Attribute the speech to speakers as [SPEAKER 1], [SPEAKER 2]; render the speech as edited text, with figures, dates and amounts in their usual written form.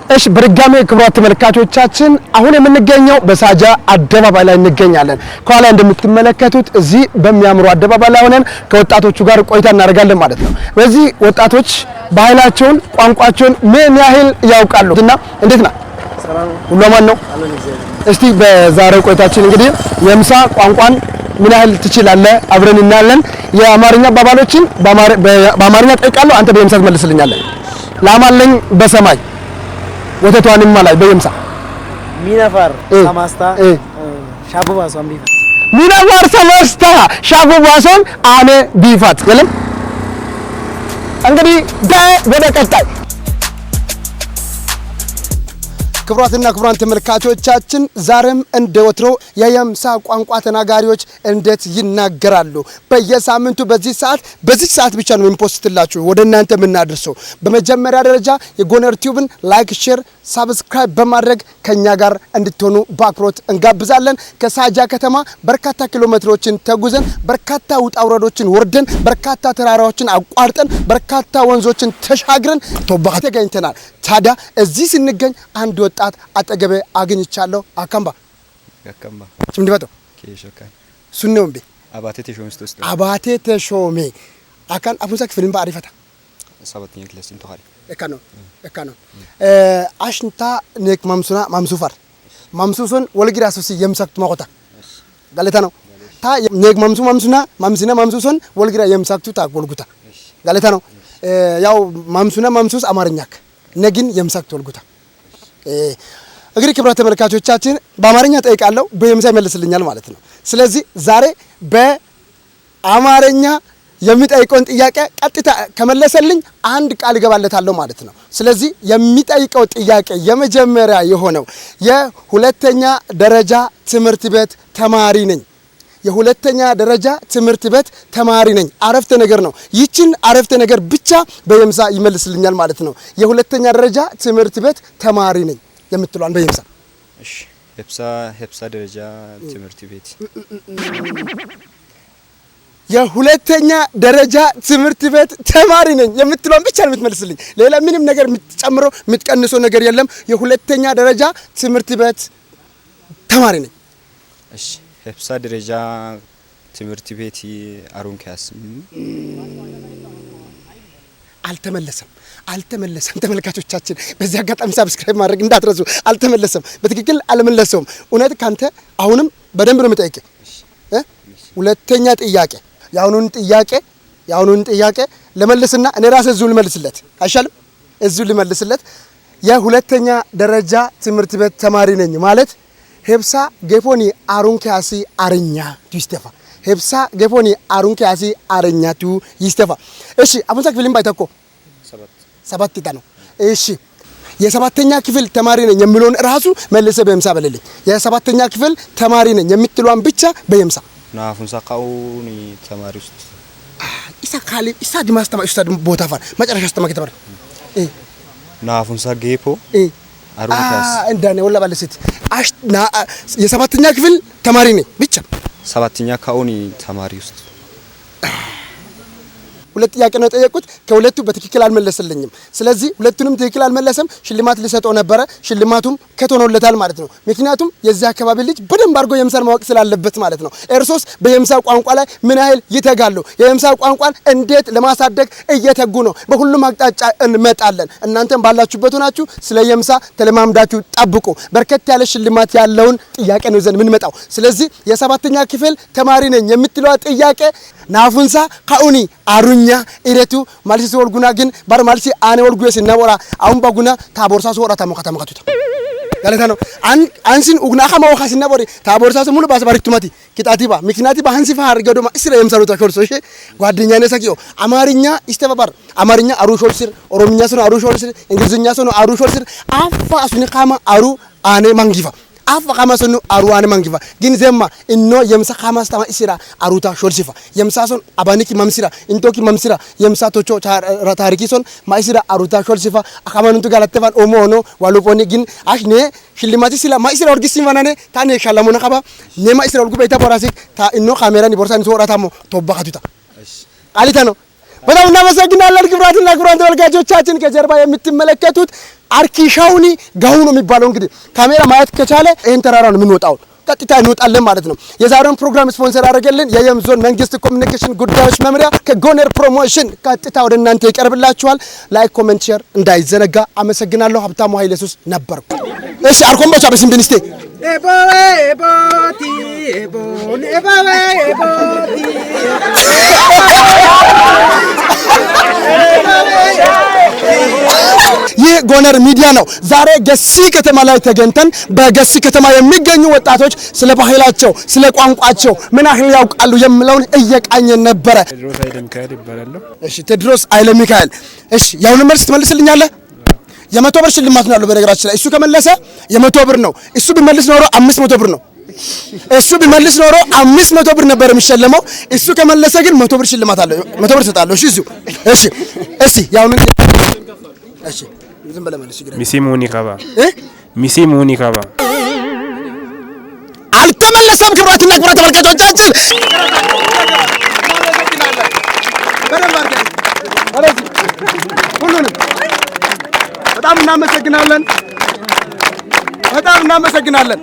[SPEAKER 1] እሺ በድጋሜ ክብራት ተመልካቾቻችን አሁን የምንገኘው በሳጃ አደባባይ ላይ እንገኛለን። ከኋላ እንደምትመለከቱት እዚህ በሚያምሩ አደባባይ ላይ ሆነን ከወጣቶቹ ጋር ቆይታ እናደርጋለን ማለት ነው። በዚህ ወጣቶች ባህላቸውን፣ ቋንቋቸውን ምን ያህል ያውቃሉ እና እንዴት ነው? ሁሉ ማን ነው? እስቲ በዛሬው ቆይታችን እንግዲህ የምሳ ቋንቋን ምን ያህል ትችላለህ? አብረን እናያለን። የአማርኛ አባባሎችን በአማርኛ ጠይቃለሁ፣ አንተ በየምሳ ትመልስልኛለህ። ላማለኝ በሰማይ ወተቷንም ማላይ በየምሳ
[SPEAKER 2] ሚናፋር ሰማስታ ሻቡባሶን ቢፋት
[SPEAKER 1] ሚናፋር ሰማስታ ሻቡባሶን አኔ ቢፋት የለም። እንግዲህ ወደ ቀጣይ ክብራትና ክብራን ተመልካቾቻችን ዛሬም እንደ ወትሮ የየምሳ ቋንቋ ተናጋሪዎች እንዴት ይናገራሉ በየሳምንቱ በዚህ ሰዓት ብቻ ነው የምንፖስትላችሁ ወደ እናንተ የምናደርሰው። በመጀመሪያ ደረጃ የጎነር ቲዩብን ላይክ፣ ሼር፣ ሰብስክራይብ በማድረግ ከኛ ጋር እንድትሆኑ በአክብሮት እንጋብዛለን። ከሳጃ ከተማ በርካታ ኪሎሜትሮችን ተጉዘን በርካታ ውጣ ውረዶችን ወርደን በርካታ ተራራዎችን አቋርጠን በርካታ ወንዞችን ተሻግረን ቶባ ተገኝተናል። ታዲያ እዚህ ስንገኝ አንድ ወጣት አጠገቤ አግኝቻለሁ። አካምባ ጭምድባቶ
[SPEAKER 3] ከሸካን
[SPEAKER 1] ሱነውምቤ
[SPEAKER 3] አባቴ
[SPEAKER 1] ተሾሜ አካን አፉንሳ ክፍልን ባሪፈታ
[SPEAKER 3] ሰባተኛ ክላስ እንተኻሪ
[SPEAKER 1] እካኖ አሽንታ ኔክ ማምሱፋር ማምሱሶን ወልጊራ ሶሲ የምሳክቱ ማቆታ ጋለታ ነው ታ ኔክ ማምሱና ማምሱሶን ወልጊራ የምሳክቱ ታጎልጉታ ጋለታ ነው ያው ማምሱስ አማርኛክ ነግን የምሳክቱ ወልጉታ እንግዲህ ክብራት ተመልካቾቻችን በአማርኛ ጠይቃለሁ በየምሳ ይመልስልኛል ማለት ነው። ስለዚህ ዛሬ በአማርኛ የሚጠይቀውን ጥያቄ ቀጥታ ከመለሰልኝ አንድ ቃል እገባለታለሁ ማለት ነው። ስለዚህ የሚጠይቀው ጥያቄ የመጀመሪያ የሆነው የሁለተኛ ደረጃ ትምህርት ቤት ተማሪ ነኝ። የሁለተኛ ደረጃ ትምህርት ቤት ተማሪ ነኝ አረፍተ ነገር ነው። ይችን አረፍተ ነገር ብቻ በየምሳ ይመልስልኛል ማለት ነው። የሁለተኛ ደረጃ ትምህርት ቤት ተማሪ ነኝ የምትሏን በየምሳ
[SPEAKER 3] እሺ ሄፕሳ ደረጃ ትምህርት ቤት
[SPEAKER 1] የሁለተኛ ደረጃ ትምህርት ቤት ተማሪ ነኝ የምትሏን ብቻ ነው የምትመልስልኝ። ሌላ ምንም ነገር የምትጨምረው የምትቀንሰው ነገር የለም። የሁለተኛ ደረጃ ትምህርት ቤት ተማሪ ነኝ።
[SPEAKER 3] እሺ ሄፕሳ ደረጃ ትምህርት ቤት አሩንካስ አልተመለሰም። ተመልካቾቻችን በዚህ አጋጣሚ ሰብስክራይብ ማድረግ እንዳትረሱ። አልተመለሰም፣ በትክክል አልመለሰውም። እውነት ካንተ አሁንም በደንብ ነው የምጠይቀው። ሁለተኛ ጥያቄ ያሁኑን ጥያቄ ለመልስና እኔ ራሴ እዚሁ ልመልስለት አይሻልም? እዚሁ ልመልስለት። የሁለተኛ ደረጃ ትምህርት ቤት ተማሪ ነኝ ማለት ሄፕሳ ገፎኒ አሩንካሲ አርኛ ዲስቴፋ ሄፕሳ ገፎኒ አሩንካሲ አርኛ ቱ ይስቴፋ። እሺ አቡንሳ ክፍልን ባይተኮ ሰባት ነው። እሺ የሰባተኛ ክፍል ተማሪ ነኝ የሚለውን ራሱ መልሰ በየምሳ በለልኝ። የሰባተኛ ክፍል ተማሪ ነኝ የምትሏን ብቻ በየምሳ ናፉንሳ ካውኒ ተማሪ ውስጥ
[SPEAKER 1] ኢሳ ዲማስ ተማሪ ውስጥ ቦታ ፋር መጨረሻ ተማሪ ተማሪ
[SPEAKER 3] ናፉንሳ ጌፖ አሩንካስ
[SPEAKER 1] እንደኔ ወላ ባለስት የሰባተኛ ክፍል ተማሪ ነኝ ብቻ
[SPEAKER 3] ሰባተኛ ካውኒ ተማሪ ውስጥ
[SPEAKER 1] ሁለት ጥያቄ ነው የጠየቁት። ከሁለቱ በትክክል አልመለሰልኝም። ስለዚህ ሁለቱንም ትክክል አልመለሰም። ሽልማት ሊሰጠው ነበረ። ሽልማቱም ከቶኖለታል ማለት ነው። ምክንያቱም የዚህ አካባቢ ልጅ በደንብ አድርጎ የምሳን ማወቅ ስላለበት ማለት ነው። እርሶስ በየምሳ ቋንቋ ላይ ምን ያህል ይተጋሉ? የምሳ ቋንቋን እንዴት ለማሳደግ እየተጉ ነው? በሁሉም አቅጣጫ እንመጣለን። እናንተም ባላችሁበት ሆናችሁ ስለ የምሳ ተለማምዳችሁ ጠብቁ። በርከት ያለ ሽልማት ያለውን ጥያቄ ነው ይዘን የምንመጣው። ስለዚህ የሰባተኛ ክፍል ተማሪ ነኝ የምትለው ጥያቄ ናፉንሳ ካኡኒ አሩኛ ኢሬቱ ማልሲ ወልጉና ግን ባር ማልሲ አኔ ወልጉ የስናቦራ አሁን ባጉና ታቦርሳ ሶራ ታመካቱታ ጋለታ ነው አንሲን ኡግና ኸማ ወኻሲና ቦሪ ታቦርሳ ሙሉ ባስባሪቱማቲ ኪታቲባ ምክንያቲባ አንሲፋ አርገዶ ማስረ የምሰሩታ ኮርሶ እሺ ጓደኛ ነሰኪዮ አማርኛ ይስተባባር አማርኛ አሩሾል ስር ኦሮምኛ ሰው አሩሾል ስር እንግሊዝኛ ሰው አሩሾል ስር አፋ አሱኒ ኻማ አሩ አኔ ማንጊፋ አፋ ካማሰኑ አሩዋን ማንጊፋ ግን ዘማ እኖ የምሳ ካማስታማ ኢሲራ አሩታ ሾልሲፋ የምሳሶን አባኒኪ ማምሲራ እንቶኪ ማምሲራ የምሳቶቾ ታሪኪሶን ማይሲራ አሩታ ሾልሲፋ አካማኑንቱ ጋላተፋን ኦሞ ሆኖ ዋሉፖኒ ግን አሽኔ ሽልማቲ ሲላ ማይሲራ ኦርጊሲ ማናኔ ታኔ ሻላሙና ካባ ኔ ማይሲራ ኦርጉ በይታ ቦራሲ ታ እኖ ካሜራኒ ቦርሳኒ ሶራታሞ ቶባካቱታ አሊታ ነው
[SPEAKER 3] በጣም እናመሰግናለን። ክቡራትና ክቡራን ተመልካቾቻችን ከጀርባ የምትመለከቱት አርኪሻውኒ ጋሁ ነው የሚባለው። እንግዲህ ካሜራ ማየት ከቻለ ይሄን ተራራ ነው የምንወጣው፣ ቀጥታ እንወጣለን ማለት ነው። የዛሬውን ፕሮግራም ስፖንሰር ያደረገልን የየም ዞን መንግስት ኮሚኒኬሽን ጉዳዮች መምሪያ ከጎነር ፕሮሞሽን ቀጥታ ወደ እናንተ ይቀርብላችኋል። ላይክ፣ ኮሜንት፣ ሼር እንዳይዘነጋ። አመሰግናለሁ። ሀብታሙ ኃይለ ኢየሱስ ነበርኩ። እሺ አርኮምቦቻ በሲምቢኒስቴ ይህ ጎነር ሚዲያ ነው። ዛሬ ገሲ ከተማ ላይ ተገኝተን በገሲ ከተማ የሚገኙ ወጣቶች ስለ ባህላቸው፣ ስለ ቋንቋቸው ምን ያህል ያውቃሉ የሚለውን እየቃኘን ነበረ።
[SPEAKER 4] ቴድሮስ ኃይለ ሚካኤል ይባላል።
[SPEAKER 3] እሺ ቴድሮስ ኃይለ ሚካኤል፣ እሺ ያሁን መልስ ትመልስልኛለህ? 100 ብር ሽልማት ነው ያለው። በነገራችን ላይ እሱ ከመለሰ 100 ብር ነው። እሱ ቢመልስ ኖሮ 500 ብር ነው። እሱ ቢመልስ ኖሮ 500 ብር ነበር የሚሸለመው። እሱ ከመለሰ ግን 100 ብር ሽልማት አለው። 100 ብር ሰጣለሁ። እሺ እሱ እሺ ያሁን እሺ ዝም ብለህ መልስ።
[SPEAKER 4] ሚሲሙኒ ካባ ሚሲሙኒ ካባ
[SPEAKER 3] አልተመለሰም። ክቡራትና ክቡራን ተመልካቾቻችን ሁሉንም በጣም እናመሰግናለን።